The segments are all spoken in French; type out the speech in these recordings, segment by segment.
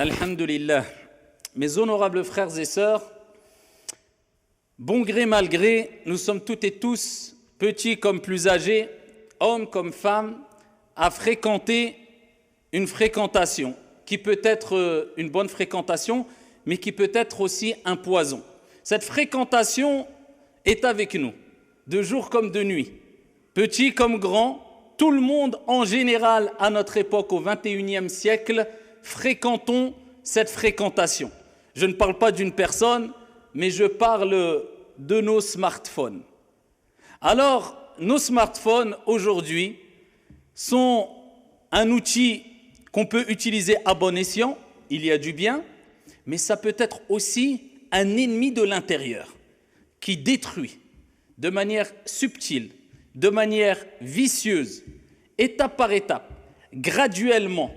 Alhamdulillah. Mes honorables frères et sœurs, bon gré mal gré, nous sommes toutes et tous, petits comme plus âgés, hommes comme femmes, à fréquenter une fréquentation qui peut être une bonne fréquentation, mais qui peut être aussi un poison. Cette fréquentation est avec nous, de jour comme de nuit, petits comme grands, tout le monde en général à notre époque au XXIe siècle, fréquentons cette fréquentation. Je ne parle pas d'une personne, mais je parle de nos smartphones. Alors, nos smartphones aujourd'hui sont un outil qu'on peut utiliser à bon escient, il y a du bien, mais ça peut être aussi un ennemi de l'intérieur qui détruit de manière subtile, de manière vicieuse, étape par étape, graduellement,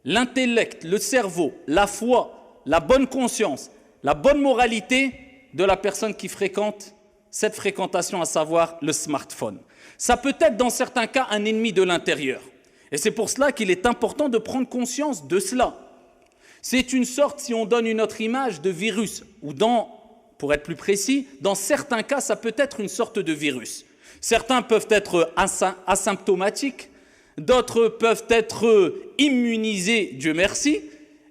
l'intellect, le cerveau, la foi, la bonne conscience, la bonne moralité de la personne qui fréquente cette fréquentation, à savoir le smartphone. Ça peut être dans certains cas un ennemi de l'intérieur. Et c'est pour cela qu'il est important de prendre conscience de cela. C'est une sorte, si on donne une autre image, de virus, ou pour être plus précis, dans certains cas, ça peut être une sorte de virus. Certains peuvent être asymptomatiques, d'autres peuvent être immunisés, Dieu merci,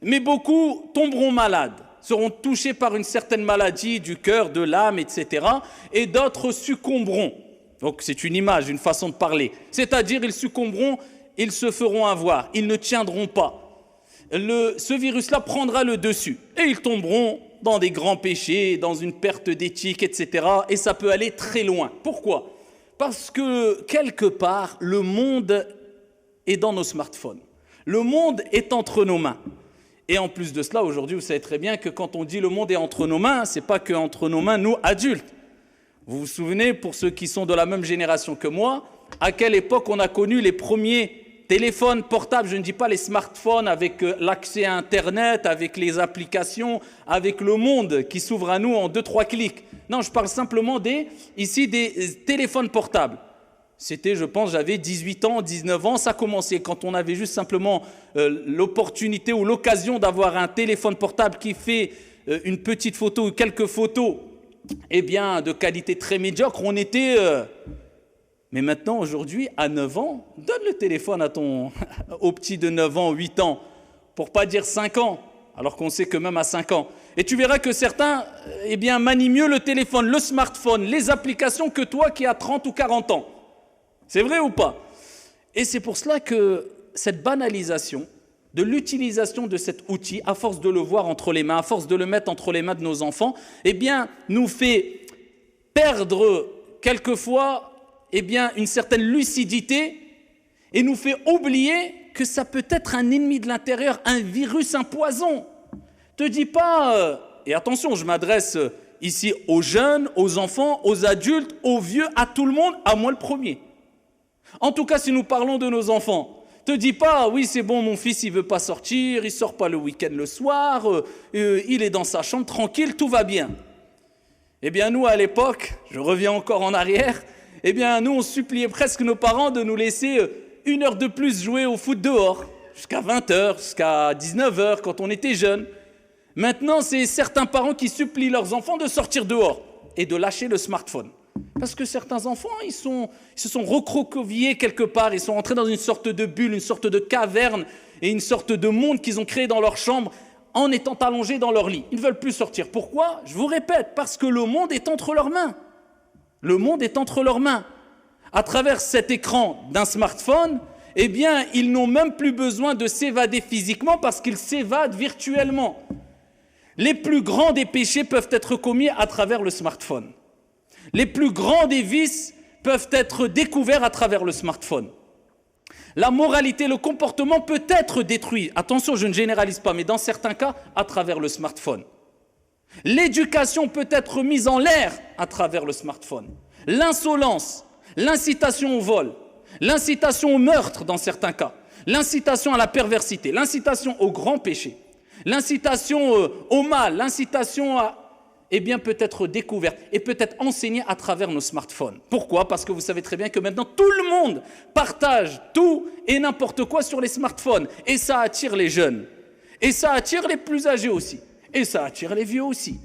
mais beaucoup tomberont malades, seront touchés par une certaine maladie du cœur, de l'âme, etc. Et d'autres succomberont. Donc c'est une image, une façon de parler. C'est-à-dire ils succomberont, ils se feront avoir, ils ne tiendront pas. Ce virus-là prendra le dessus et ils tomberont dans des grands péchés, dans une perte d'éthique, etc. Et ça peut aller très loin. Pourquoi ? Parce que quelque part, le monde est dans nos smartphones. Le monde est entre nos mains. Et en plus de cela, aujourd'hui, vous savez très bien que quand on dit le monde est entre nos mains, ce n'est pas qu'entre nos mains, nous, adultes. Vous vous souvenez, pour ceux qui sont de la même génération que moi, à quelle époque on a connu les premiers téléphones portables, je ne dis pas les smartphones avec l'accès à Internet, avec les applications, avec le monde qui s'ouvre à nous en 2-3 clics. Non, je parle simplement des téléphones portables. C'était, je pense, j'avais 18 ans, 19 ans, ça commençait quand on avait juste simplement l'opportunité ou l'occasion d'avoir un téléphone portable qui fait une petite photo ou quelques photos, eh bien, de qualité très médiocre, on était... Mais maintenant, aujourd'hui, à 9 ans, donne le téléphone au petit de 9 ans, 8 ans, pour pas dire 5 ans, alors qu'on sait que même à 5 ans. Et tu verras que certains manient mieux le téléphone, le smartphone, les applications que toi qui as 30 ou 40 ans. C'est vrai ou pas ? Et c'est pour cela que cette banalisation de l'utilisation de cet outil, à force de le voir entre les mains, à force de le mettre entre les mains de nos enfants, nous fait perdre quelquefois une certaine lucidité et nous fait oublier que ça peut être un ennemi de l'intérieur, un virus, un poison. Te dis pas, et attention, je m'adresse ici aux jeunes, aux enfants, aux adultes, aux vieux, à tout le monde, à moi le premier. En tout cas, si nous parlons de nos enfants, te dis pas, oui c'est bon, mon fils il veut pas sortir, il sort pas le week-end le soir, il est dans sa chambre tranquille, tout va bien. Eh bien nous à l'époque, je reviens encore en arrière, nous on suppliait presque nos parents de nous laisser 1 heure de plus jouer au foot dehors, jusqu'à 20h, jusqu'à 19h quand on était jeunes. Maintenant, c'est certains parents qui supplient leurs enfants de sortir dehors et de lâcher le smartphone. Parce que certains enfants, ils se sont recroquevillés quelque part, ils sont entrés dans une sorte de bulle, une sorte de caverne et une sorte de monde qu'ils ont créé dans leur chambre en étant allongés dans leur lit. Ils ne veulent plus sortir. Pourquoi ? Je vous répète, parce que le monde est entre leurs mains. Le monde est entre leurs mains. À travers cet écran d'un smartphone, ils n'ont même plus besoin de s'évader physiquement parce qu'ils s'évadent virtuellement. Les plus grands des péchés peuvent être commis à travers le smartphone. Les plus grands des vices peuvent être découverts à travers le smartphone. La moralité, le comportement peut être détruit. Attention, je ne généralise pas, mais dans certains cas, à travers le smartphone. L'éducation peut être mise en l'air à travers le smartphone. L'insolence, l'incitation au vol, l'incitation au meurtre dans certains cas, l'incitation à la perversité, l'incitation au grand péché, l'incitation au mal, l'incitation peut être découverte et peut être enseignée à travers nos smartphones. Pourquoi ? Parce que vous savez très bien que maintenant tout le monde partage tout et n'importe quoi sur les smartphones et ça attire les jeunes. Et ça attire les plus âgés aussi. Et ça attire les vieux aussi.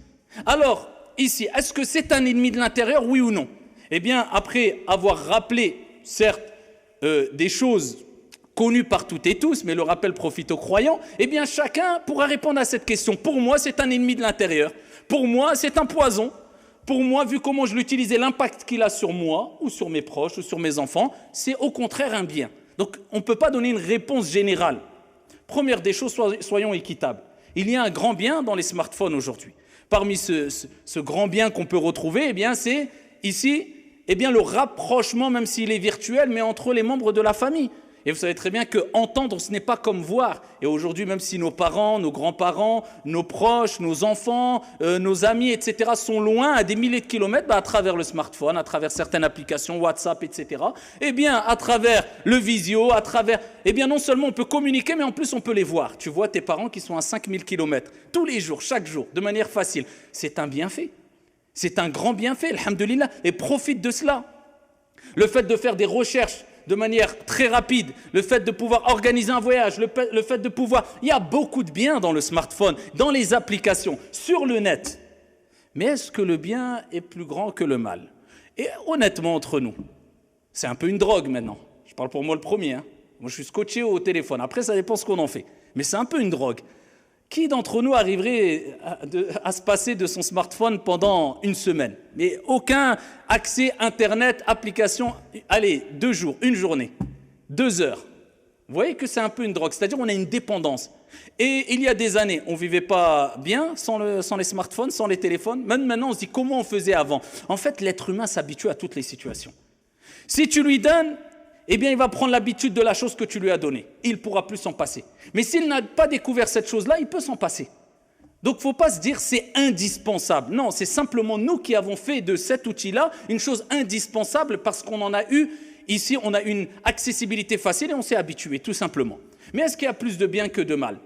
Alors, ici, est-ce que c'est un ennemi de l'intérieur, oui ou non? Eh bien, après avoir rappelé, certes, des choses connues par toutes et tous, mais le rappel profite aux croyants, eh bien, chacun pourra répondre à cette question. Pour moi, c'est un ennemi de l'intérieur. Pour moi, c'est un poison. Pour moi, vu comment je l'utilise et l'impact qu'il a sur moi, ou sur mes proches, ou sur mes enfants, c'est au contraire un bien. Donc, on ne peut pas donner une réponse générale. Première des choses, soyons équitables. Il y a un grand bien dans les smartphones aujourd'hui. Parmi ce grand bien qu'on peut retrouver, eh bien, c'est ici le rapprochement, même s'il est virtuel, mais entre les membres de la famille. Et vous savez très bien qu'entendre, ce n'est pas comme voir. Et aujourd'hui, même si nos parents, nos grands-parents, nos proches, nos enfants, nos amis, etc., sont loin à des milliers de kilomètres, à travers le smartphone, à travers certaines applications, WhatsApp, etc., eh bien, à travers le visio, non seulement on peut communiquer, mais en plus on peut les voir. Tu vois tes parents qui sont à 5000 kilomètres, tous les jours, chaque jour, de manière facile. C'est un bienfait. C'est un grand bienfait, alhamdoulilah, et profite de cela. Le fait de faire des recherches de manière très rapide, le fait de pouvoir organiser un voyage, le fait de pouvoir... Il y a beaucoup de bien dans le smartphone, dans les applications, sur le net. Mais est-ce que le bien est plus grand que le mal? Et honnêtement, entre nous, c'est un peu une drogue maintenant. Je parle pour moi le premier. Moi, je suis scotché au téléphone. Après, ça dépend ce qu'on en fait. Mais c'est un peu une drogue. Qui d'entre nous arriverait à se passer de son smartphone pendant une semaine? Mais aucun accès Internet, application, allez, 2 jours, une journée, 2 heures. Vous voyez que c'est un peu une drogue, c'est-à-dire on a une dépendance. Et il y a des années, on ne vivait pas bien sans les smartphones, sans les téléphones. Même maintenant, on se dit comment on faisait avant. En fait, l'être humain s'habitue à toutes les situations. Si tu lui donnes... eh bien, il va prendre l'habitude de la chose que tu lui as donnée. Il ne pourra plus s'en passer. Mais s'il n'a pas découvert cette chose-là, il peut s'en passer. Donc, il ne faut pas se dire c'est indispensable. Non, c'est simplement nous qui avons fait de cet outil-là une chose indispensable parce qu'on en a eu, ici, on a une accessibilité facile et on s'est habitué, tout simplement. Mais est-ce qu'il y a plus de bien que de mal?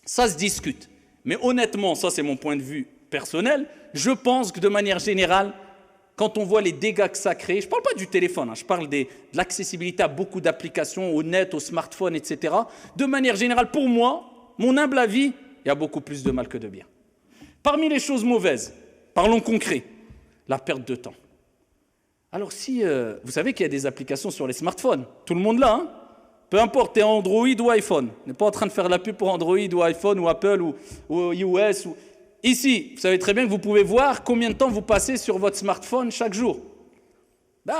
Ça se discute. Mais honnêtement, ça c'est mon point de vue personnel, je pense que de manière générale, quand on voit les dégâts que ça crée, je ne parle pas du téléphone, je parle de l'accessibilité à beaucoup d'applications, au net, au smartphone, etc. De manière générale, pour moi, mon humble avis, il y a beaucoup plus de mal que de bien. Parmi les choses mauvaises, parlons concret, la perte de temps. Alors si, vous savez qu'il y a des applications sur les smartphones, tout le monde l'a, peu importe, tu es Android ou iPhone, on n'est pas en train de faire la pub pour Android ou iPhone ou Apple ou iOS ou... Ici, vous savez très bien que vous pouvez voir combien de temps vous passez sur votre smartphone chaque jour.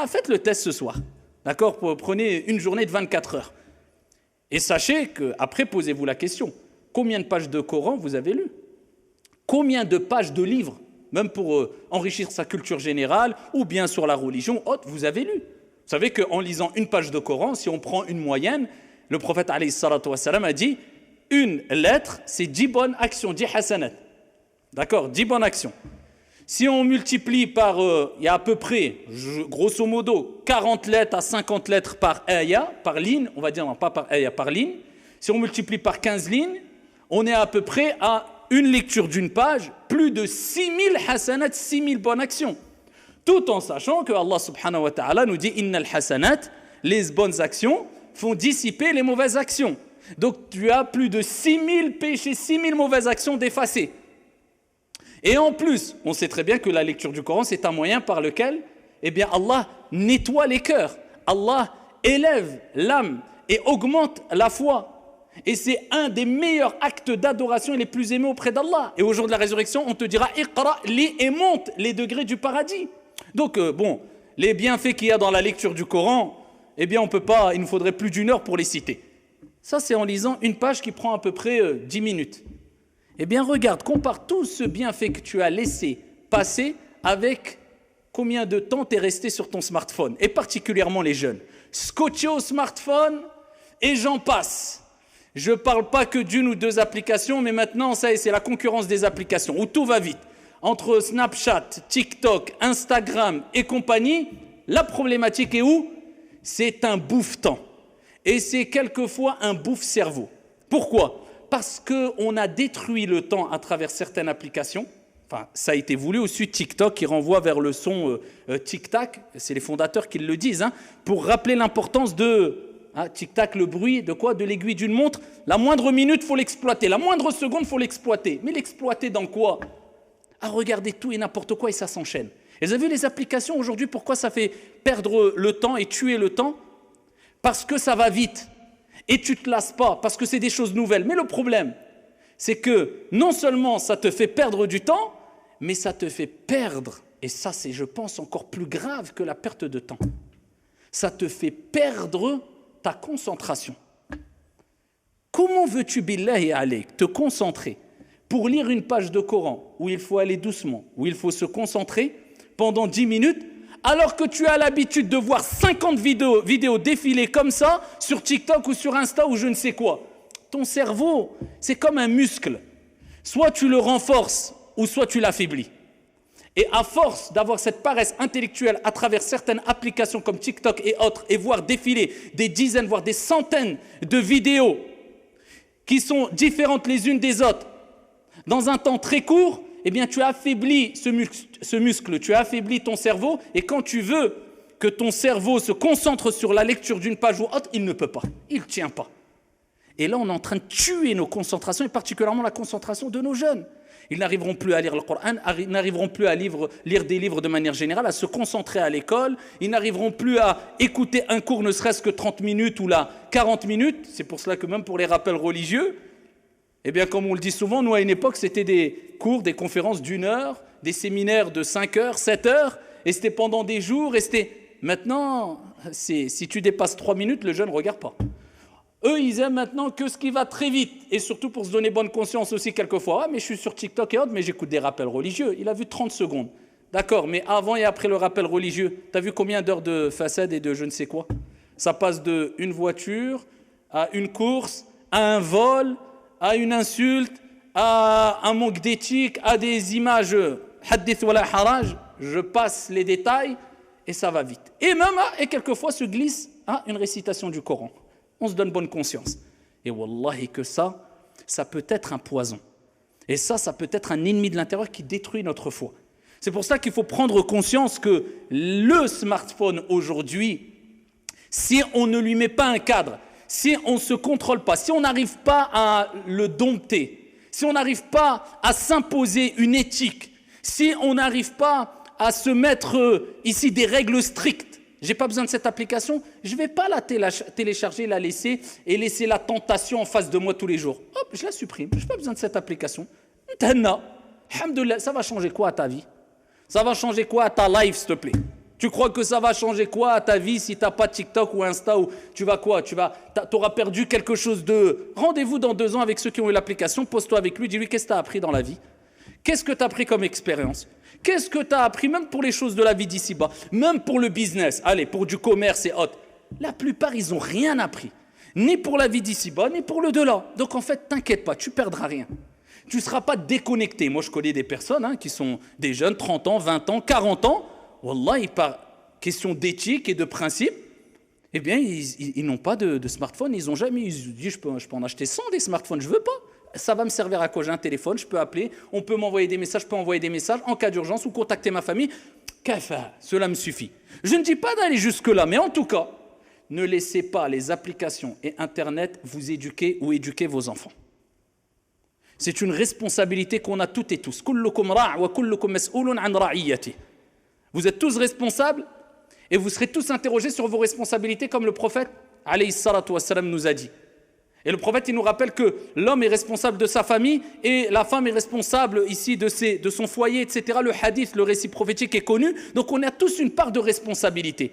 Faites le test ce soir. D'accord? Prenez une journée de 24 heures. Et sachez qu'après, posez-vous la question. Combien de pages de Coran vous avez lu? Combien de pages de livres, même pour enrichir sa culture générale, ou bien sur la religion, vous avez lu? Vous savez qu'en lisant une page de Coran, si on prend une moyenne, le prophète alayhi salatu wassalam a dit, une lettre, c'est 10 bonnes actions, 10 hasanat. D'accord, 10 bonnes actions. Si on multiplie par, il y a à peu près, grosso modo, 40 lettres à 50 lettres par ayah, par ligne, on va dire, non, pas par ayah, par ligne. Si on multiplie par 15 lignes, on est à peu près à une lecture d'une page, plus de 6000 hasanat, 6000 bonnes actions. Tout en sachant que Allah subhanahu wa ta'ala nous dit « Innal hasanat », les bonnes actions font dissiper les mauvaises actions. Donc tu as plus de 6000 péchés, 6000 mauvaises actions d'effacer. Et en plus, on sait très bien que la lecture du Coran, c'est un moyen par lequel Allah nettoie les cœurs. Allah élève l'âme et augmente la foi. Et c'est un des meilleurs actes d'adoration et les plus aimés auprès d'Allah. Et au jour de la résurrection, on te dira « Iqra, lis et monte les degrés du paradis ». Donc, les bienfaits qu'il y a dans la lecture du Coran, on peut pas, il nous faudrait plus d'1 heure pour les citer. Ça, c'est en lisant une page qui prend à peu près 10 minutes. Regarde, compare tout ce bienfait que tu as laissé passer avec combien de temps tu es resté sur ton smartphone, et particulièrement les jeunes. Scotché au smartphone, et j'en passe. Je ne parle pas que d'1 ou 2 applications, mais maintenant, ça y est, c'est la concurrence des applications, où tout va vite. Entre Snapchat, TikTok, Instagram et compagnie, la problématique est où? C'est un bouffe-temps. Et c'est quelquefois un bouffe-cerveau. Pourquoi? Parce qu'on a détruit le temps à travers certaines applications. Enfin, ça a été voulu aussi TikTok qui renvoie vers le son tic-tac. C'est les fondateurs qui le disent, pour rappeler l'importance de Ah, tic-tac, le bruit de quoi? De l'aiguille d'une montre. La moindre minute, il faut l'exploiter. La moindre seconde, il faut l'exploiter. Mais l'exploiter dans quoi? À regarder tout et n'importe quoi et ça s'enchaîne. Et vous avez vu les applications aujourd'hui, pourquoi ça fait perdre le temps et tuer le temps? Parce que ça va vite. Et tu ne te lasses pas, parce que c'est des choses nouvelles. Mais le problème, c'est que non seulement ça te fait perdre du temps, mais ça te fait perdre, et ça c'est, je pense, encore plus grave que la perte de temps. Ça te fait perdre ta concentration. Comment veux-tu, billahi alayk, te concentrer pour lire une page de Coran où il faut aller doucement, où il faut se concentrer pendant 10 minutes, alors que tu as l'habitude de voir 50 vidéos défiler comme ça sur TikTok ou sur Insta ou je ne sais quoi? Ton cerveau, c'est comme un muscle. Soit tu le renforces ou soit tu l'affaiblis. Et à force d'avoir cette paresse intellectuelle à travers certaines applications comme TikTok et autres, et voir défiler des dizaines, voire des centaines de vidéos qui sont différentes les unes des autres, dans un temps très court, eh bien tu affaiblis ce muscle, tu affaiblis ton cerveau, et quand tu veux que ton cerveau se concentre sur la lecture d'une page ou autre, il ne peut pas, il ne tient pas. Et là, on est en train de tuer nos concentrations, et particulièrement la concentration de nos jeunes. Ils n'arriveront plus à lire le Coran, ils n'arriveront plus à lire des livres de manière générale, à se concentrer à l'école, ils n'arriveront plus à écouter un cours ne serait-ce que 30 minutes ou là 40 minutes. C'est pour cela que même pour les rappels religieux, eh bien comme on le dit souvent, nous à une époque c'était des cours, des conférences d'1 heure, des séminaires de 5 heures, 7 heures, et c'était pendant des jours, et c'était... Maintenant, si tu dépasses 3 minutes, le jeune ne regarde pas. Eux, ils aiment maintenant que ce qui va très vite, et surtout pour se donner bonne conscience aussi quelquefois. Ah, mais je suis sur TikTok et autres, mais j'écoute des rappels religieux. Il a vu 30 secondes. D'accord, mais avant et après le rappel religieux, tu as vu combien d'heures de façade et de je ne sais quoi? Ça passe de une voiture à une course, à un vol, à une insulte, à un manque d'éthique, à des images hadith wala haraj. Je passe les détails et ça va vite. Et même, et quelquefois se glisse à une récitation du Coran. On se donne bonne conscience. Et wallahi que ça peut être un poison. Et ça peut être un ennemi de l'intérieur qui détruit notre foi. C'est pour ça qu'il faut prendre conscience que le smartphone aujourd'hui, si on ne lui met pas un cadre, si on ne se contrôle pas, si on n'arrive pas à le dompter, si on n'arrive pas à s'imposer une éthique, si on n'arrive pas à se mettre ici des règles strictes, j'ai pas besoin de cette application, je ne vais pas la télécharger, la laisser et laisser la tentation en face de moi tous les jours. Hop, je la supprime, je n'ai pas besoin de cette application. Alhamdoulilah, ça va changer quoi à ta vie? Ça va changer quoi à ta life, s'il te plaît? Tu crois que ça va changer quoi à ta vie si tu n'as pas TikTok ou Insta ou tu vas quoi? Tu auras perdu quelque chose de... Rendez-vous dans 2 ans avec ceux qui ont eu l'application, pose-toi avec lui, dis-lui qu'est-ce que tu as appris dans la vie? Qu'est-ce que tu as appris comme expérience? Qu'est-ce que tu as appris, même pour les choses de la vie d'ici-bas, même pour le business, allez, pour du commerce et autres? La plupart, ils n'ont rien appris, ni pour la vie d'ici-bas, ni pour le delà. Donc en fait, t'inquiète pas, tu perdras rien. Tu ne seras pas déconnecté. Moi, je connais des personnes qui sont des jeunes, 30 ans, 20 ans, 40 ans. Wallah, par question d'éthique et de principe, eh bien, ils n'ont pas de smartphone. Ils n'ont jamais... Ils disent, je peux en acheter 100 des smartphones, je ne veux pas. Ça va me servir à quoi? J'ai un téléphone, je peux appeler, on peut m'envoyer des messages, je peux envoyer des messages en cas d'urgence ou contacter ma famille. Cela me suffit. Je ne dis pas d'aller jusque-là, mais en tout cas, ne laissez pas les applications et Internet vous éduquer ou éduquer vos enfants. C'est une responsabilité qu'on a toutes et tous. Vous êtes tous responsables et vous serez tous interrogés sur vos responsabilités comme le prophète alayhi salatu wassalam nous a dit. Et le prophète, il nous rappelle que l'homme est responsable de sa famille et la femme est responsable ici de son foyer, etc. Le hadith, le récit prophétique est connu. Donc on a tous une part de responsabilité.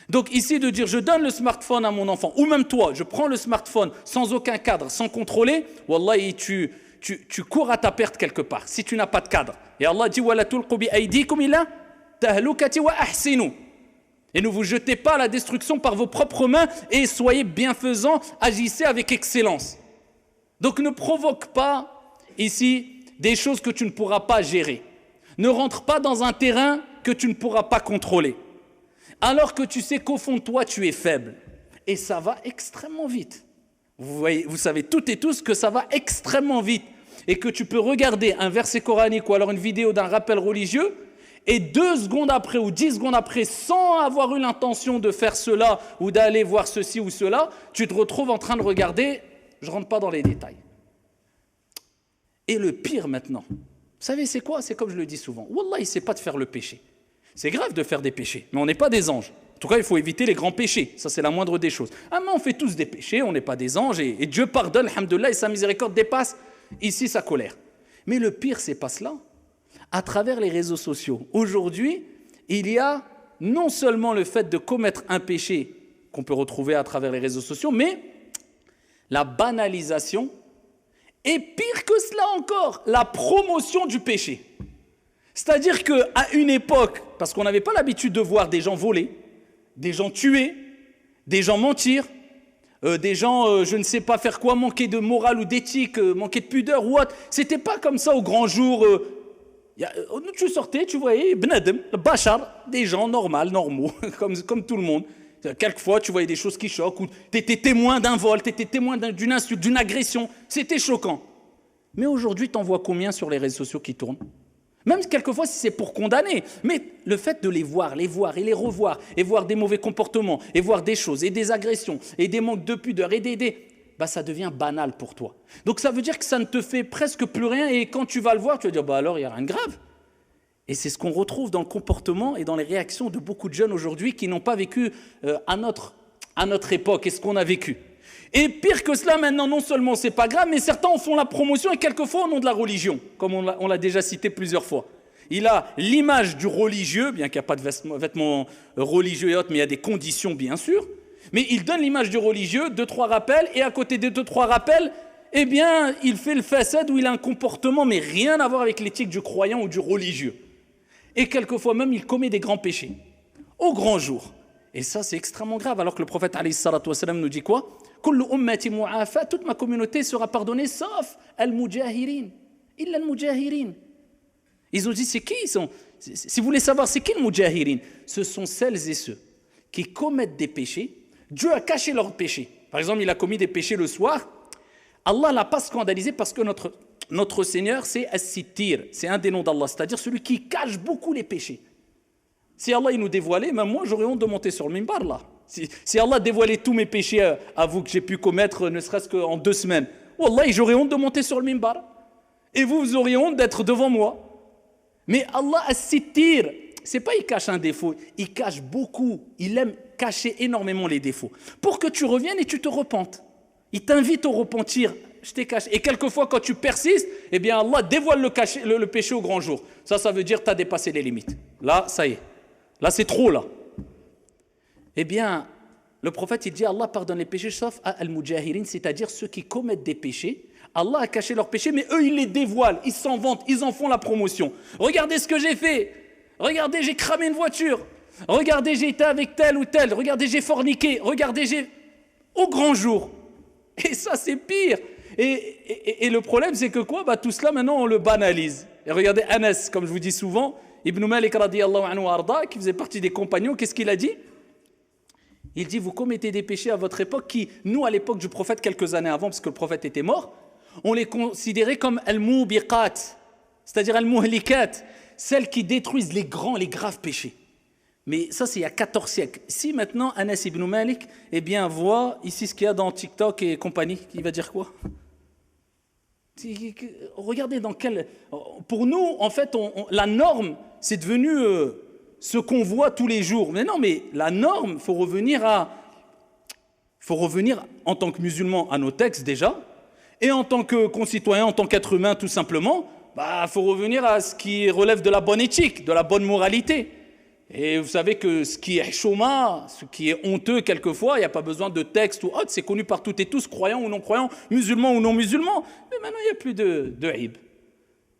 Donc ici de dire je donne le smartphone à mon enfant, ou même toi, je prends le smartphone sans aucun cadre, sans contrôler, wallahi tu cours à ta perte quelque part, si tu n'as pas de cadre. Et Allah dit وَلَا تُلْقُوا بِأَيْدِيكُمْ إِلَى تَهْلُكَةِ وَأَحْسِنُوا. Et ne vous jetez pas à la destruction par vos propres mains et soyez bienfaisants, agissez avec excellence. Donc ne provoque pas ici des choses que tu ne pourras pas gérer. Ne rentre pas dans un terrain que tu ne pourras pas contrôler. Alors que tu sais qu'au fond de toi, tu es faible. Et ça va extrêmement vite. Vous savez toutes et tous que ça va extrêmement vite. Et que tu peux regarder un verset coranique ou alors une vidéo d'un rappel religieux Et 2 secondes après ou 10 secondes après, sans avoir eu l'intention de faire cela ou d'aller voir ceci ou cela, tu te retrouves en train de regarder, je ne rentre pas dans les détails. Et le pire maintenant, vous savez c'est quoi? C'est comme je le dis souvent, Wallah, c'est pas de faire le péché. C'est grave de faire des péchés, mais on n'est pas des anges. En tout cas, il faut éviter les grands péchés, ça c'est la moindre des choses. Ah mais on fait tous des péchés, on n'est pas des anges, et Dieu pardonne, alhamdoulilah, et sa miséricorde dépasse ici sa colère. Mais le pire, c'est pas cela. À travers les réseaux sociaux, aujourd'hui, il y a non seulement le fait de commettre un péché qu'on peut retrouver à travers les réseaux sociaux, mais la banalisation, et pire que cela encore, la promotion du péché. C'est-à-dire qu'à une époque, parce qu'on n'avait pas l'habitude de voir des gens voler, des gens tuer, des gens mentir, des gens, je ne sais pas faire quoi, manquer de morale ou d'éthique, manquer de pudeur ou autre. C'était pas comme ça au grand jour. Tu sortais, tu voyais, Bnadem, Bachar, des gens normaux, comme tout le monde. Quelquefois, tu voyais des choses qui choquent, ou tu étais témoin d'un vol, tu étais témoin d'une insulte, d'une agression. C'était choquant. Mais aujourd'hui, tu en vois combien sur les réseaux sociaux qui tournent? Même quelquefois, si c'est pour condamner. Mais le fait de les voir et les revoir, et voir des mauvais comportements, et voir des choses, et des agressions, et des manques de pudeur, ça devient banal pour toi. Donc ça veut dire que ça ne te fait presque plus rien, et quand tu vas le voir, tu vas dire, alors il n'y a rien de grave. Et c'est ce qu'on retrouve dans le comportement et dans les réactions de beaucoup de jeunes aujourd'hui qui n'ont pas vécu à notre époque, et ce qu'on a vécu. Et pire que cela, maintenant, non seulement c'est pas grave, mais certains en font la promotion, et quelquefois au nom de la religion, comme on l'a déjà cité plusieurs fois. Il a l'image du religieux, bien qu'il n'y a pas de vêtements religieux et autres, mais il y a des conditions, bien sûr. Mais il donne l'image du religieux, 2-3 rappels, et à côté des 2-3 rappels, eh bien, il fait le façade où il a un comportement, mais rien à voir avec l'éthique du croyant ou du religieux. Et quelquefois même, il commet des grands péchés, au grand jour. Et ça, c'est extrêmement grave, alors que le prophète alayhi salatu wassalam nous dit quoi? Kullu ummati mu'afa, toute ma communauté sera pardonnée, sauf al-mujahirin, illa al-mujahirin. Ils ont dit, c'est qui ils sont? Si vous voulez savoir, c'est qui le mujahirin? Ce sont celles et ceux qui commettent des péchés. Dieu a caché leurs péchés. Par exemple, il a commis des péchés le soir. Allah ne l'a pas scandalisé parce que notre Seigneur, c'est As-Sittir. C'est un des noms d'Allah, c'est-à-dire celui qui cache beaucoup les péchés. Si Allah il nous dévoilait, même moi, j'aurais honte de monter sur le minbar, là. Si Allah dévoilait tous mes péchés à vous que j'ai pu commettre, ne serait-ce qu'en 2 semaines, Wallah, j'aurais honte de monter sur le minbar. Et vous auriez honte d'être devant moi. Mais Allah As-Sittir, c'est pas il cache un défaut, il cache beaucoup. Il aime cacher énormément les défauts. Pour que tu reviennes et tu te repentes. Il t'invite au repentir. Je t'ai caché. Et quelquefois, quand tu persistes, eh bien Allah dévoile le péché au grand jour. Ça veut dire que tu as dépassé les limites. Là, ça y est. Là, c'est trop, là. Eh bien, le prophète, il dit, Allah pardonne les péchés, sauf à al-mujahirin, c'est-à-dire ceux qui commettent des péchés. Allah a caché leurs péchés, mais eux, ils les dévoilent, ils s'en vantent, ils en font la promotion. Regardez ce que j'ai fait. Regardez, j'ai cramé une voiture. Regardez, j'ai été avec tel ou tel. Regardez, j'ai forniqué. Regardez, j'ai... Au grand jour. Et ça, c'est pire. Et le problème, c'est que quoi? Tout cela, maintenant, on le banalise. Et regardez, Anas, comme je vous dis souvent, Ibn Malik radiyallahu anhu arda, qui faisait partie des compagnons, qu'est-ce qu'il a dit? Il dit, vous commettez des péchés à votre époque qui, nous, à l'époque du prophète, quelques années avant, parce que le prophète était mort, on les considérait comme al-mubiqat, c'est-à-dire al-muhlikat, celles qui détruisent les grands, les graves péchés. Mais ça, c'est il y a 14 siècles. Si maintenant, Anas ibn Malik, eh bien, voit ici ce qu'il y a dans TikTok et compagnie, il va dire quoi? Regardez dans quel... Pour nous, en fait, la norme, c'est devenu ce qu'on voit tous les jours. Mais non, mais la norme, il faut revenir en tant que musulman à nos textes déjà, et en tant que concitoyen, en tant qu'être humain tout simplement, faut revenir à ce qui relève de la bonne éthique, de la bonne moralité. Et vous savez que ce qui est chouma, ce qui est honteux quelquefois, il n'y a pas besoin de texte ou autre, c'est connu par toutes et tous, croyants ou non croyants, musulmans ou non musulmans. Mais maintenant, il n'y a plus de hib.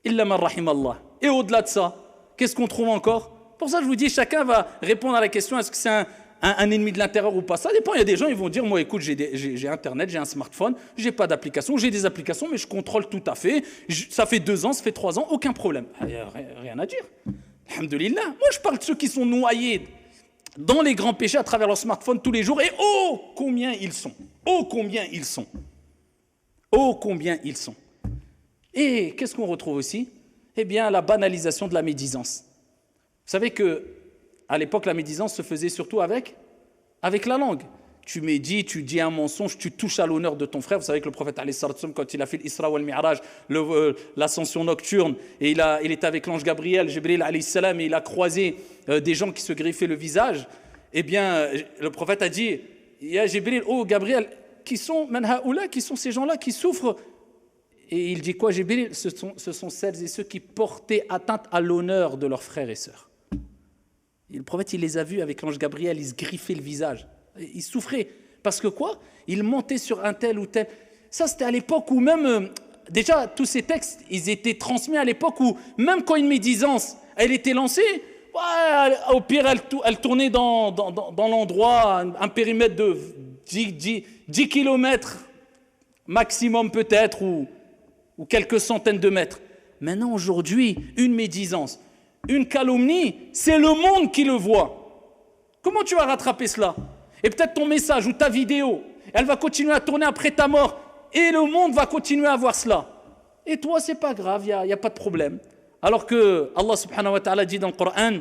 Illa man rahim Allah. Et au-delà de ça, qu'est-ce qu'on trouve encore? Pour ça, je vous dis, chacun va répondre à la question, est-ce que c'est un ennemi de l'intérieur ou pas? Ça dépend, il y a des gens, ils vont dire, moi écoute, j'ai Internet, j'ai un smartphone, j'ai pas d'application, j'ai des applications, mais je contrôle tout à fait. Ça fait 2 ans, ça fait 3 ans, aucun problème. Rien à dire. Alhamdulillah. Moi, je parle de ceux qui sont noyés dans les grands péchés à travers leur smartphone tous les jours. Et oh, combien ils sont. Oh, combien ils sont. Oh, combien ils sont. Et qu'est-ce qu'on retrouve aussi? Eh bien, la banalisation de la médisance. savez que à l'époque, la médisance se faisait surtout avec la langue. Tu médites, tu dis un mensonge, tu touches à l'honneur de ton frère. Vous savez que le prophète, quand il a fait l'Isra wal Mi'raj, l'ascension nocturne, et il était avec l'ange Gabriel, Jibril alayhi salam, et il a croisé des gens qui se griffaient le visage. Eh bien, le prophète a dit, Ya Jibril, oh Gabriel, qui sont ces gens-là qui souffrent? Et il dit quoi, Jibril? Ce sont celles et ceux qui portaient atteinte à l'honneur de leurs frères et sœurs. Et le prophète, il les a vus avec l'ange Gabriel, il se griffait le visage. Il souffrait. Parce que quoi? Il montait sur un tel ou tel. Ça, c'était à l'époque où même... déjà, tous ces textes, ils étaient transmis à l'époque où, même quand une médisance, elle était lancée, ouais, au pire, elle tournait dans l'endroit, un périmètre de 10 kilomètres maximum peut-être, ou quelques centaines de mètres. Maintenant, aujourd'hui, une médisance, une calomnie, c'est le monde qui le voit. Comment tu vas rattraper cela? Et peut-être ton message ou ta vidéo, elle va continuer à tourner après ta mort, et le monde va continuer à voir cela. Et toi, c'est pas grave, il n'y a pas de problème. Alors que Allah subhanahu wa ta'ala dit dans le Coran,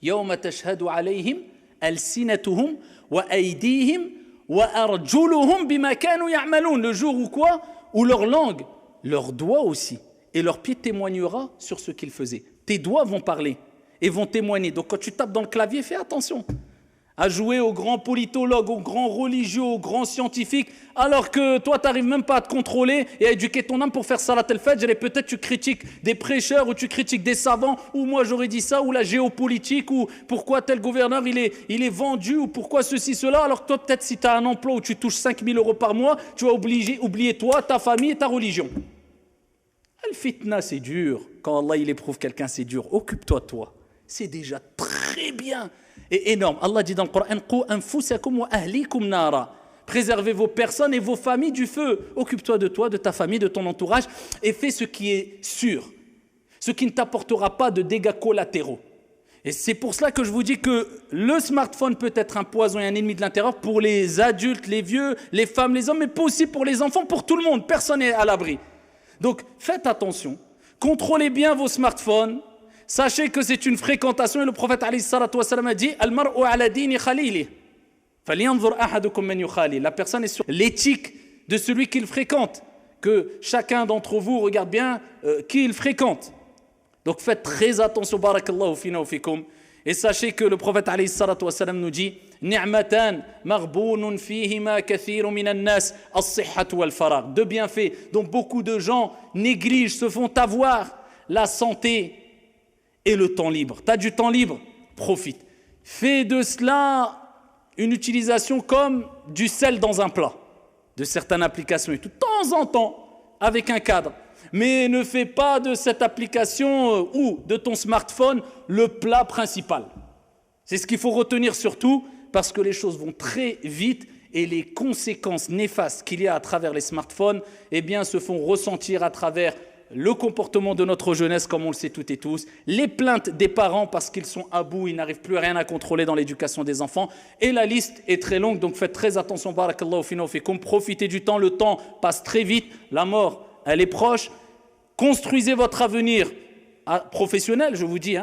يَوْمَ تَشْهَدُ عَلَيْهِمْ أَلْسِنَتُهُمْ وَأَيْدِيهِمْ وَأَرْجُلُهُمْ بِمَا كَانُوا يَعْمَلُونَ. Le jour où quoi? Où leur langue, leurs doigts aussi, et leurs pieds témoignera sur ce qu'ils faisaient. Tes doigts vont parler et vont témoigner. Donc quand tu tapes dans le clavier, fais attention à jouer aux grands politologues, aux grands religieux, aux grands scientifiques, alors que toi, tu n'arrives même pas à te contrôler et à éduquer ton âme pour faire salat al-fajr, et peut-être tu critiques des prêcheurs, ou tu critiques des savants, ou moi j'aurais dit ça, ou la géopolitique, ou pourquoi tel gouverneur il est vendu, ou pourquoi ceci, cela, alors que toi, peut-être si tu as un emploi où tu touches 5 000 € par mois, tu vas oublier toi, ta famille et ta religion. Al-fitna, c'est dur. Quand Allah il éprouve quelqu'un, c'est dur. Occupe-toi de toi. C'est déjà très bien et énorme. Allah dit dans le Coran, Qu anfusakum wa ahlikum nara. Préservez vos personnes et vos familles du feu. Occupe-toi de toi, de ta famille, de ton entourage, et fais ce qui est sûr, ce qui ne t'apportera pas de dégâts collatéraux. Et c'est pour cela que je vous dis que le smartphone peut être un poison et un ennemi de l'intérieur pour les adultes, les vieux, les femmes, les hommes, mais pas aussi pour les enfants, pour tout le monde. Personne n'est à l'abri. Donc faites attention, contrôlez bien vos smartphones. Sachez que c'est une fréquentation, et le prophète alayhi salatu wa sallam a dit Al-mar'u ala dini khalili. Falyanzur ahadukum man yukhali. La personne est sur l'éthique de celui qu'il fréquente. Que chacun d'entre vous regarde bien qui il fréquente. Donc faites très attention, barakallahu fina wa fikum. Et sachez que le prophète alayhi salatu wa sallam nous dit Ni'matan maghbounun fihima kathirun minan nas as-sihhatu wal faragh. Deux bienfaits dont beaucoup de gens négligent, se font avoir: la santé et le temps libre. Tu as du temps libre, profite. Fais de cela une utilisation comme du sel dans un plat, de certaines applications, et tout, de temps en temps, avec un cadre. Mais ne fais pas de cette application ou de ton smartphone le plat principal. C'est ce qu'il faut retenir surtout, parce que les choses vont très vite et les conséquences néfastes qu'il y a à travers les smartphones, eh bien, se font ressentir à travers le comportement de notre jeunesse, comme on le sait toutes et tous, les plaintes des parents parce qu'ils sont à bout, ils n'arrivent plus à rien à contrôler dans l'éducation des enfants, et la liste est très longue, donc faites très attention, barakallahu fina wa fikum, profitez du temps, le temps passe très vite, la mort, elle est proche, construisez votre avenir professionnel, je vous dis,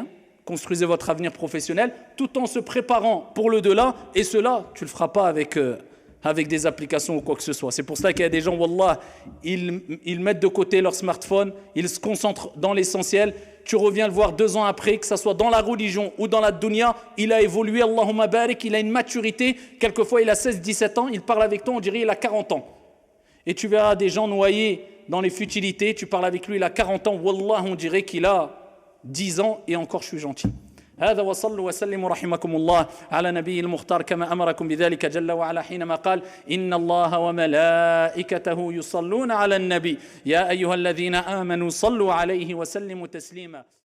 construisez votre avenir professionnel, tout en se préparant pour le delà, et cela, tu ne le feras pas avec des applications ou quoi que ce soit. C'est pour ça qu'il y a des gens, wallah, ils mettent de côté leur smartphone, ils se concentrent dans l'essentiel. Tu reviens le voir 2 ans après, que ce soit dans la religion ou dans la dunya, il a évolué, Allahumma barik, il a une maturité. Quelquefois, il a 16-17 ans, il parle avec toi, on dirait il a 40 ans. Et tu verras des gens noyés dans les futilités, tu parles avec lui, il a 40 ans, wallah, on dirait qu'il a 10 ans et encore je suis gentil. هذا وصلوا وسلموا رحمكم الله على نبي المختار كما أمركم بذلك جل وعلا حينما قال إن الله وملائكته يصلون على النبي يا أيها الذين آمنوا صلوا عليه وسلموا تسليما